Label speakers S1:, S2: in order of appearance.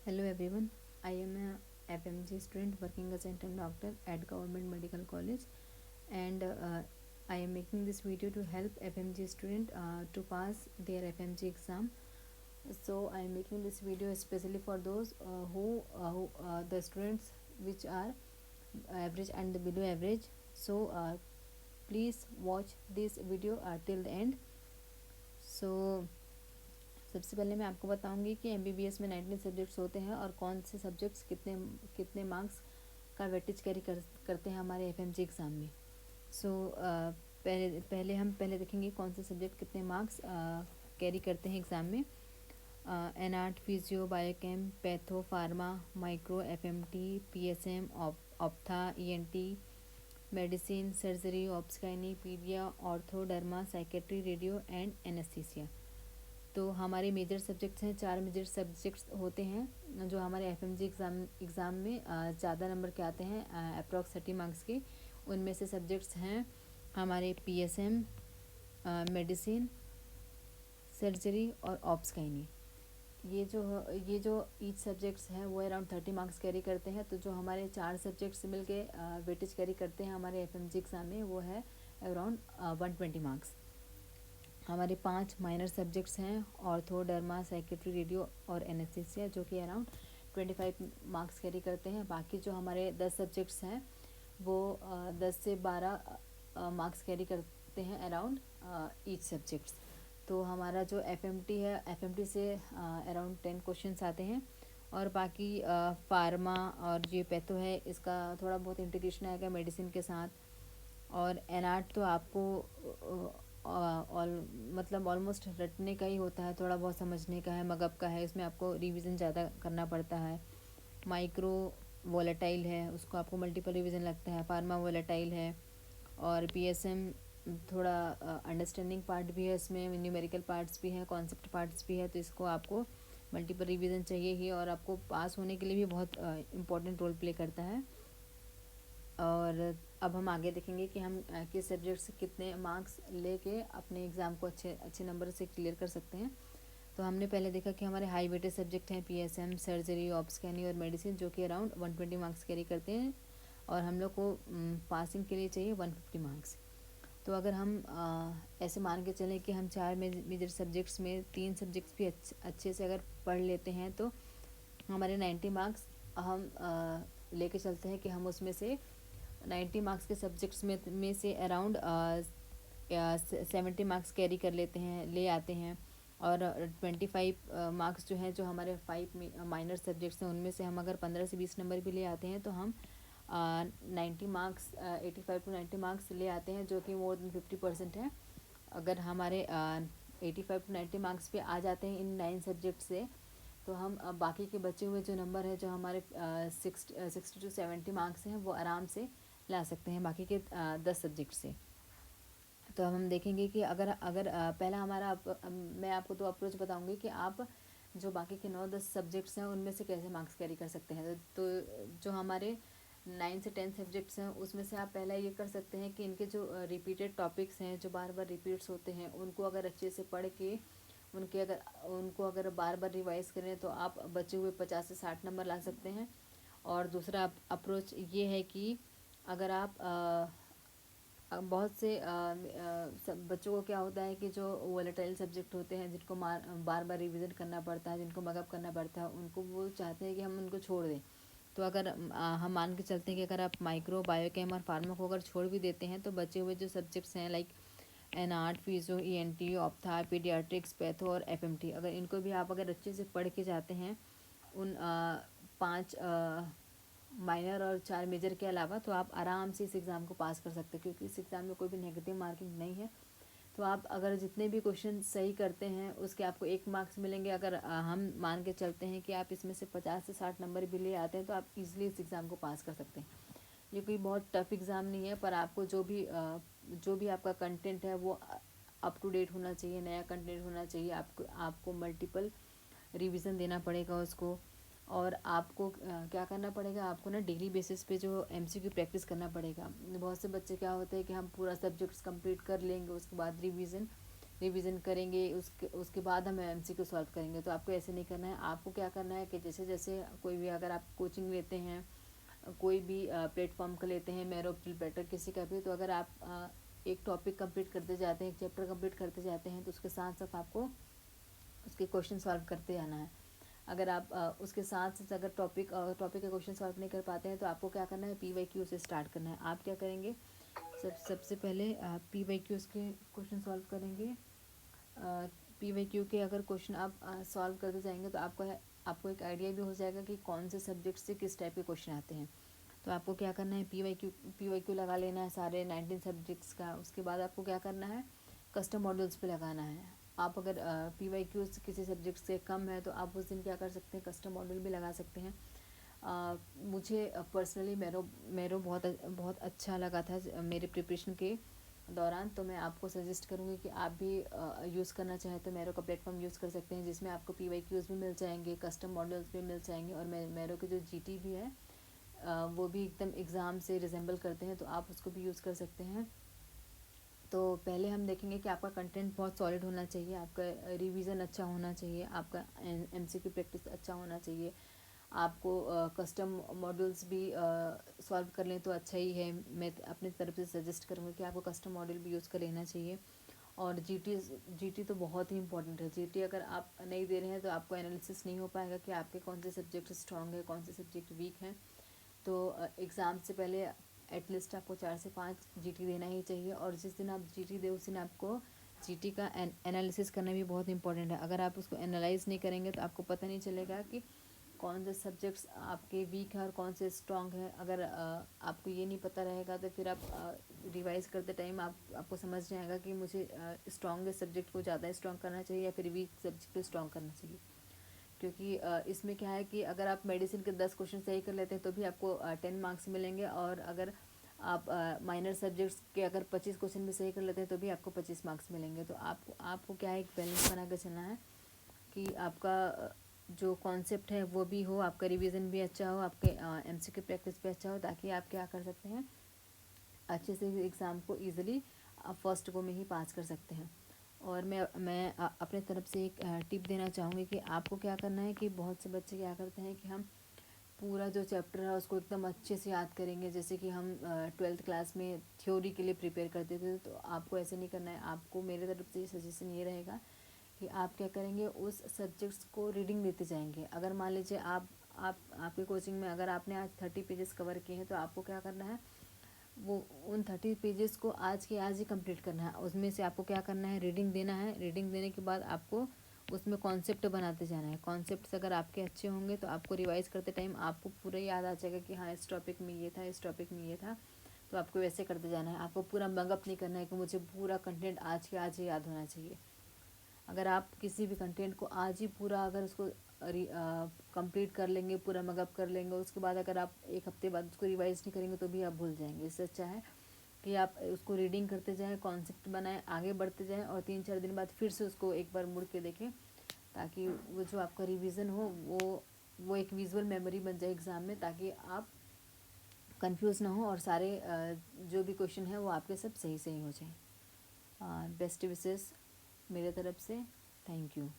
S1: Hello everyone, I am a FMG student working as an intern doctor at Government Medical College, and I am making this video to help FMG student to pass their FMG exam. So I am making this video especially for those who the students which are average and the below average. So please watch this video till the end. So सबसे पहले मैं आपको बताऊंगी कि MBBS में 19 subjects होते हैं और कौन से सब्जेक्ट्स कितने कितने मार्क्स का वेटेज कैरी करते हैं हमारे एफएमजी एग्ज़ाम में। सो पहले देखेंगे कौन से सब्जेक्ट कितने मार्क्स कैरी करते हैं एग्ज़ाम में। Anat, physio, biochem, patho, pharma, micro, FMT, PSM, ophtha, ENT, medicine, surgery, obs gynae, pedia, ortho, derma, psychiatry, radio and anaesthesia. तो हमारे मेजर सब्जेक्ट्स हैं, 4 मेजर सब्जेक्ट्स होते हैं जो हमारे एफएमजी एग्ज़ाम में ज़्यादा नंबर के आते हैं, अप्रॉक्स 30 मार्क्स के। उनमें से सब्जेक्ट्स हैं हमारे पीएसएम, मेडिसिन, सर्जरी और ऑब्सकाइनी। ये जो ईच सब्जेक्ट्स हैं वो अराउंड 30 मार्क्स कैरी करते हैं। तो जो हमारे 4 सब्जेक्ट्स मिल के वेटेज कैरी करते हैं हमारे एफएमजी एग्ज़ाम में वो है अराउंड 120 मार्क्स। हमारे 5 माइनर सब्जेक्ट्स हैं, ऑर्थो, डर्मा, साइकेट्री, रेडियो और एनेस्थीसिया, जो कि अराउंड 25 मार्क्स कैरी करते हैं। बाकी जो हमारे 10 सब्जेक्ट्स हैं वो 10 से 12 मार्क्स कैरी करते हैं अराउंड ईच सब्जेक्ट्स। तो हमारा जो एफएमटी है, एफएमटी से अराउंड 10 क्वेश्चंस आते हैं। और बाकी फार्मा और जो पैथो है इसका थोड़ा बहुत इंटीग्रेशन आएगा मेडिसिन के साथ। और एनआर्ट तो आपको ऑल मतलब ऑलमोस्ट रटने का ही होता है, थोड़ा बहुत समझने का है, मगअप का है, इसमें आपको रिवीजन ज़्यादा करना पड़ता है। माइक्रो वोलेटाइल है, उसको आपको मल्टीपल रिवीजन लगता है। फार्मा वोलेटाइल है। और पीएसएम थोड़ा अंडरस्टैंडिंग पार्ट भी है, इसमें न्यूमेरिकल पार्ट्स भी हैं, कॉन्सेप्ट पार्ट्स भी है, तो इसको आपको मल्टीपल रिवीजन चाहिए ही और आपको पास होने के लिए भी बहुत इम्पोर्टेंट रोल प्ले करता है। और अब हम आगे देखेंगे कि हम किस सब्जेक्ट से कितने मार्क्स लेके अपने एग्ज़ाम को अच्छे अच्छे नंबर से क्लियर कर सकते हैं। तो हमने पहले देखा कि हमारे हाई वेटेज सब्जेक्ट हैं पीएसएम, सर्जरी, ऑब्सकैनी और मेडिसिन, जो कि अराउंड 120 मार्क्स कैरी करते हैं और हम लोग को पासिंग के लिए चाहिए 150 मार्क्स। तो अगर हम ऐसे मान के चलें कि हम 4 मेजर सब्जेक्ट्स में 3 सब्जेक्ट्स भी अच्छे से अगर पढ़ लेते हैं तो हमारे 90 मार्क्स हम लेके चलते हैं कि हम उसमें से 90 मार्क्स के सब्जेक्ट्स में से अराउंड 70 मार्क्स कैरी कर लेते हैं, ले आते हैं। और 25 मार्क्स जो हैं, जो हमारे 5 माइनर सब्जेक्ट्स हैं, उनमें से हम अगर 15 से 20 नंबर भी ले आते हैं तो हम 90 मार्क्स 85 टू 90 मार्क्स ले आते हैं, जो कि मोर देन 50% है। अगर हमारे 85 टू 90 मार्क्स पे आ जाते हैं इन 9 सब्जेक्ट से, तो हम बाकी के बचे हुए जो नंबर है, जो हमारे 60 टू 70 मार्क्स हैं, वो आराम से ला सकते हैं बाकी के 10 सब्जेक्ट से। तो अब हम देखेंगे कि अगर अगर पहला हमारा मैं आपको तो अप्रोच बताऊंगी कि आप जो बाकी के 9-10 सब्जेक्ट्स हैं उनमें से कैसे मार्क्स कैरी कर सकते हैं। तो जो हमारे 9 से 10 सब्जेक्ट्स हैं उसमें से आप पहला ये कर सकते हैं कि इनके जो रिपीटेड टॉपिक्स हैं, जो बार बार रिपीट्स होते हैं, उनको अगर अच्छे से पढ़ के उनको अगर बार बार रिवाइज करें तो आप बचे हुए 50 से 60 नंबर ला सकते हैं। और दूसरा अप्रोच ये है कि अगर आप बहुत से सब बच्चों को क्या होता है कि जो वोलेटाइल सब्जेक्ट होते हैं, जिनको बार बार रिवीजन करना पड़ता है, जिनको मगअप करना पड़ता है, उनको वो चाहते हैं कि हम उनको छोड़ दें। तो अगर हम मान के चलते हैं कि अगर आप माइक्रो, बायोकेम और फार्मा को अगर छोड़ भी देते हैं तो बचे हुए जो सब्जेक्ट्स हैं like anat, physio, ENT, ophtha, paediatrics, patho और एफएमटी, अगर इनको भी आप अगर अच्छे से पढ़ के जाते हैं उन 5 माइनर और 4 मेजर के अलावा, तो आप आराम से इस एग्ज़ाम को पास कर सकते हैं, क्योंकि इस एग्ज़ाम में कोई भी नेगेटिव मार्किंग नहीं है। तो आप अगर जितने भी क्वेश्चन सही करते हैं उसके आपको 1 मार्क्स मिलेंगे। अगर हम मान के चलते हैं कि आप इसमें से 50 से 60 नंबर भी ले आते हैं तो आप इजीली इस एग्ज़ाम को पास कर सकते हैं। ये कोई बहुत टफ एग्ज़ाम नहीं है, पर आपको जो भी आपका कंटेंट है वो अप टू डेट होना चाहिए, नया कंटेंट होना चाहिए। आपको मल्टीपल रिवीजन देना पड़ेगा उसको। और आपको क्या करना पड़ेगा, आपको ना डेली बेसिस पे जो एमसीक्यू प्रैक्टिस करना पड़ेगा। बहुत से बच्चे क्या होते हैं कि हम पूरा सब्जेक्ट्स कंप्लीट कर लेंगे, उसके बाद रिवीजन रिवीजन करेंगे, उसके उसके बाद हम एमसीक्यू सॉल्व करेंगे। तो आपको ऐसे नहीं करना है। आपको क्या करना है कि जैसे जैसे कोई भी अगर आप कोचिंग लेते हैं, कोई भी प्लेटफॉर्म का लेते हैं, मेरो बेटर किसी का भी, तो अगर आप एक टॉपिक कंप्लीट करते जाते हैं, एक चैप्टर कंप्लीट करते जाते हैं, तो उसके साथ साथ आपको उसके क्वेश्चन सॉल्व करते जाना है। अगर आप उसके साथ साथ अगर टॉपिक का क्वेश्चन सॉल्व नहीं कर पाते हैं, तो आपको क्या करना है, PYQ से स्टार्ट करना है। आप क्या करेंगे, सबसे पहले PYQs के क्वेश्चन सॉल्व करेंगे। PYQ के अगर क्वेश्चन आप सॉल्व करते जाएंगे तो आपको एक आइडिया भी हो जाएगा कि कौन से सब्जेक्ट से किस टाइप के क्वेश्चन आते हैं। तो आपको क्या करना है, PYQ लगा लेना है सारे 19 सब्जेक्ट्स का। उसके बाद आपको क्या करना है, कस्टम मॉडल्स पे लगाना है। आप अगर PYQ किसी सब्जेक्ट से कम है तो आप उस दिन क्या कर सकते हैं, कस्टम मॉडल भी लगा सकते हैं। मुझे पर्सनली मेरो बहुत बहुत अच्छा लगा था मेरे प्रिपरेशन के दौरान। तो मैं आपको सजेस्ट करूँगी कि आप भी यूज़ करना चाहें तो मेरो का प्लेटफॉर्म यूज़ कर सकते हैं, जिसमें आपको PYQs भी मिल जाएंगे, कस्टम मॉडल्स भी मिल जाएंगे, और मेरो के जो GT भी है वो भी एकदम एग्ज़ाम से रिजेंबल करते हैं, तो आप उसको भी यूज़ कर सकते हैं। तो पहले हम देखेंगे कि आपका कंटेंट बहुत सॉलिड होना चाहिए, आपका रिवीजन अच्छा होना चाहिए, आपका MCQ प्रैक्टिस अच्छा होना चाहिए। आपको कस्टम मॉडल्स भी सॉल्व कर लें तो अच्छा ही है। मैं अपनी तरफ से सजेस्ट करूँगी कि आपको कस्टम मॉडल भी यूज़ कर लेना चाहिए। और जीटी तो बहुत ही इंपॉर्टेंट है। जीटी अगर आप नहीं दे रहे हैं तो आपको एनालिसिस नहीं हो पाएगा कि आपके कौन से सब्जेक्ट स्ट्रॉन्ग है, कौन से सब्जेक्ट वीक हैं। तो एग्ज़ाम से पहले एटलीस्ट आपको 4 से 5 जीटी देना ही चाहिए। और जिस दिन आप जीटी दे उस दिन आपको जीटी का एनालिसिस करना भी बहुत इंपॉर्टेंट है। अगर आप उसको एनालाइज नहीं करेंगे तो आपको पता नहीं चलेगा कि कौन से सब्जेक्ट्स आपके वीक है और कौन से स्ट्रॉन्ग है। अगर आपको ये नहीं पता रहेगा तो फिर आप रिवाइज करते टाइम आपको समझ नहीं आएगा कि मुझे स्ट्रॉन्गेस्ट सब्जेक्ट को ज़्यादा स्ट्रॉन्ग करना चाहिए या फिर वीक सब्जेक्ट को स्ट्रॉन्ग करना चाहिए। क्योंकि इसमें क्या है कि अगर आप मेडिसिन के 10 क्वेश्चन सही कर लेते हैं तो भी आपको 10 मार्क्स मिलेंगे, और अगर आप माइनर सब्जेक्ट्स के अगर 25 क्वेश्चन भी सही कर लेते हैं तो भी आपको 25 मार्क्स मिलेंगे। तो आपको क्या है, एक बैलेंस बना कर चलना है कि आपका जो कॉन्सेप्ट है वो भी हो, आपका रिवीजन भी अच्छा हो, आपके MCQ प्रैक्टिस भी अच्छा हो, ताकि आप क्या कर सकते हैं, अच्छे से एग्ज़ाम को ईज़िली फर्स्ट गो में ही पास कर सकते हैं। और मैं अपने तरफ से एक टिप देना चाहूँगी कि आपको क्या करना है कि बहुत से बच्चे क्या करते हैं कि हम पूरा जो चैप्टर है उसको एकदम अच्छे से याद करेंगे, जैसे कि हम 12th क्लास में थ्योरी के लिए प्रिपेयर करते थे। तो आपको ऐसे नहीं करना है। आपको मेरे तरफ से सजेशन ये रहेगा कि आप क्या करेंगे, उस सब्जेक्ट्स को रीडिंग देते जाएंगे। अगर मान लीजिए आपके कोचिंग में अगर आपने आज 30 पेजेस कवर किए हैं तो आपको क्या करना है, वो उन 30 पेजेस को आज के आज ही कंप्लीट करना है। उसमें से आपको क्या करना है, रीडिंग देना है। रीडिंग देने के बाद आपको उसमें कॉन्सेप्ट बनाते जाना है। कॉन्सेप्ट्स अगर आपके अच्छे होंगे तो आपको रिवाइज करते टाइम आपको पूरा याद आ जाएगा कि हाँ इस टॉपिक में ये था, इस टॉपिक में ये था। तो आपको वैसे करते जाना है। आपको पूरा मगअप नहीं करना है कि मुझे पूरा कंटेंट आज के आज ही याद होना चाहिए। अगर आप किसी भी कंटेंट को आज ही पूरा अगर उसको कंप्लीट कर लेंगे, पूरा मगअप कर लेंगे, उसके बाद अगर आप एक हफ्ते बाद उसको रिवाइज नहीं करेंगे तो भी आप भूल जाएंगे। इससे अच्छा है कि आप उसको रीडिंग करते जाएं, कॉन्सेप्ट बनाएं, आगे बढ़ते जाएं, और 3-4 दिन बाद फिर से उसको एक बार मुड़ के देखें, ताकि वो जो आपका रिवीजन हो वो एक विजुअल मेमोरी बन जाए एग्ज़ाम में, ताकि आप कंफ्यूज ना हो और सारे जो भी क्वेश्चन है वो आपके सब सही सही हो जाए। बेस्ट विशेस मेरे तरफ से। Thank you.